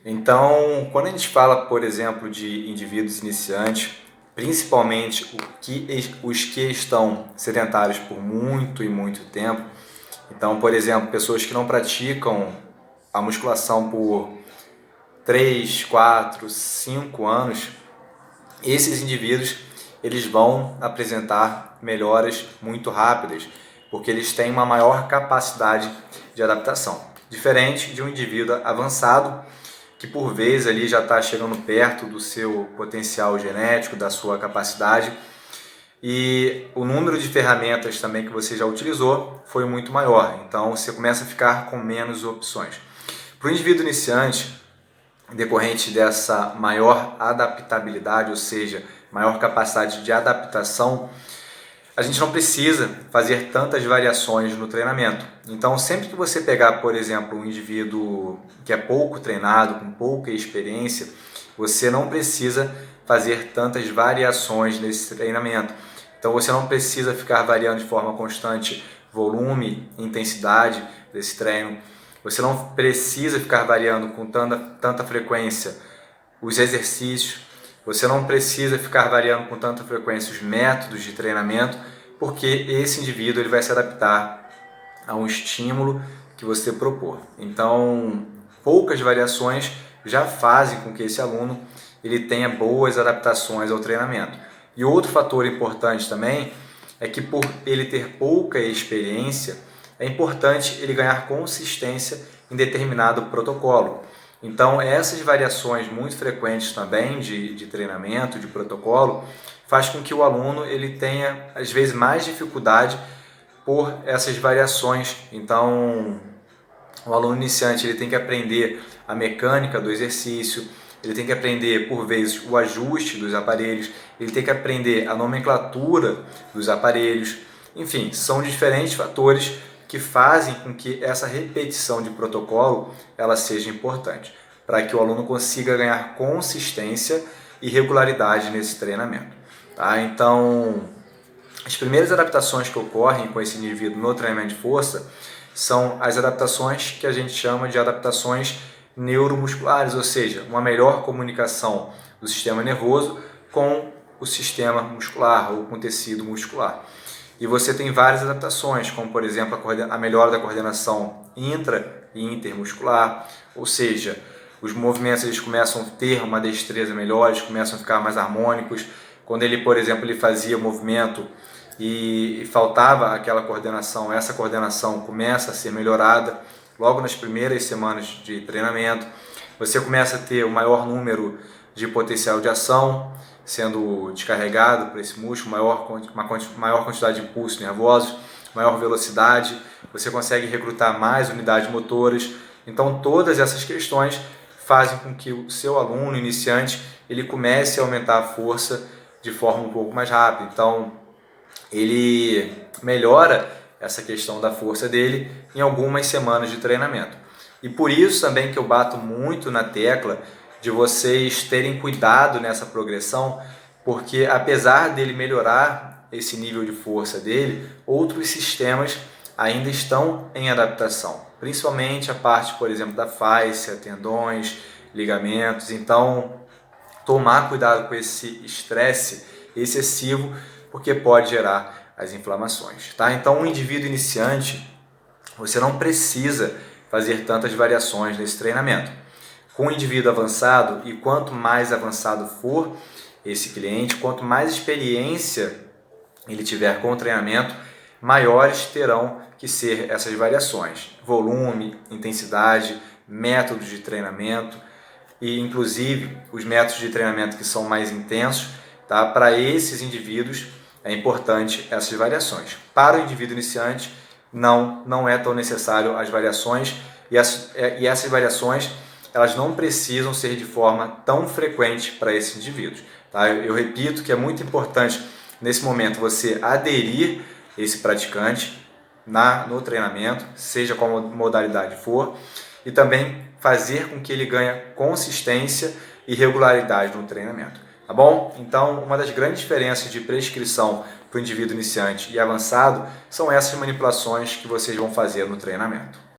Então, quando a gente fala, por exemplo, de indivíduos iniciantes, principalmente os que estão sedentários por muito e muito tempo, então, por exemplo, pessoas que não praticam a musculação por 3, 4, 5 anos, esses indivíduos eles vão apresentar melhoras muito rápidas, porque eles têm uma maior capacidade de adaptação. Diferente de um indivíduo avançado, que por vezes ali já está chegando perto do seu potencial genético, da sua capacidade, e o número de ferramentas também que você já utilizou foi muito maior, então você começa a ficar com menos opções. Para o indivíduo iniciante, decorrente dessa maior adaptabilidade, ou seja, maior capacidade de adaptação, a gente não precisa fazer tantas variações no treinamento. Então, sempre que você pegar, por exemplo, um indivíduo que é pouco treinado, com pouca experiência, você não precisa fazer tantas variações nesse treinamento. Então, você não precisa ficar variando de forma constante volume, intensidade desse treino. Você não precisa ficar variando com tanta frequência os exercícios. Você não precisa ficar variando com tanta frequência os métodos de treinamento, porque esse indivíduo ele vai se adaptar a um estímulo que você propor. Então, poucas variações já fazem com que esse aluno ele tenha boas adaptações ao treinamento. E outro fator importante também é que por ele ter pouca experiência, é importante ele ganhar consistência em determinado protocolo. Então, essas variações muito frequentes também de treinamento, de protocolo, faz com que o aluno ele tenha, às vezes, mais dificuldade por essas variações. Então, o aluno iniciante ele tem que aprender a mecânica do exercício, ele tem que aprender, por vezes, o ajuste dos aparelhos, ele tem que aprender a nomenclatura dos aparelhos. Enfim, são diferentes fatores que fazem com que essa repetição de protocolo ela seja importante, para que o aluno consiga ganhar consistência e regularidade nesse treinamento. Tá? Então, as primeiras adaptações que ocorrem com esse indivíduo no treinamento de força são as adaptações que a gente chama de adaptações neuromusculares, ou seja, uma melhor comunicação do sistema nervoso com o sistema muscular ou com o tecido muscular. E você tem várias adaptações, como por exemplo a melhora da coordenação intra e intermuscular, ou seja, os movimentos eles começam a ter uma destreza melhor, eles começam a ficar mais harmônicos. Quando ele, por exemplo, ele fazia movimento e faltava aquela coordenação, essa coordenação começa a ser melhorada logo nas primeiras semanas de treinamento. Você começa a ter o maior número de potencial de ação sendo descarregado por esse músculo, maior quantidade de impulsos nervosos, maior velocidade, você consegue recrutar mais unidades motoras. Então, todas essas questões fazem com que o seu aluno iniciante ele comece a aumentar a força de forma um pouco mais rápida. Então, ele melhora essa questão da força dele em algumas semanas de treinamento. E por isso também que eu bato muito na tecla de vocês terem cuidado nessa progressão, porque apesar dele melhorar esse nível de força dele, outros sistemas ainda estão em adaptação, principalmente a parte, por exemplo, da fáscia, tendões, ligamentos. Então, tomar cuidado com esse estresse excessivo, porque pode gerar as inflamações, tá? Então, um indivíduo iniciante, você não precisa fazer tantas variações nesse treinamento. Com o indivíduo avançado, e quanto mais avançado for esse cliente, quanto mais experiência ele tiver com o treinamento, maiores terão que ser essas variações. Volume, intensidade, métodos de treinamento e inclusive os métodos de treinamento que são mais intensos, tá? Para esses indivíduos é importante essas variações. Para o indivíduo iniciante, não é tão necessário as variações e essas variações elas não precisam ser de forma tão frequente para esses indivíduos. Tá? Eu repito que é muito importante nesse momento você aderir esse praticante no treinamento, seja qual modalidade for, e também fazer com que ele ganhe consistência e regularidade no treinamento. Tá bom? Então, uma das grandes diferenças de prescrição para o indivíduo iniciante e avançado são essas manipulações que vocês vão fazer no treinamento.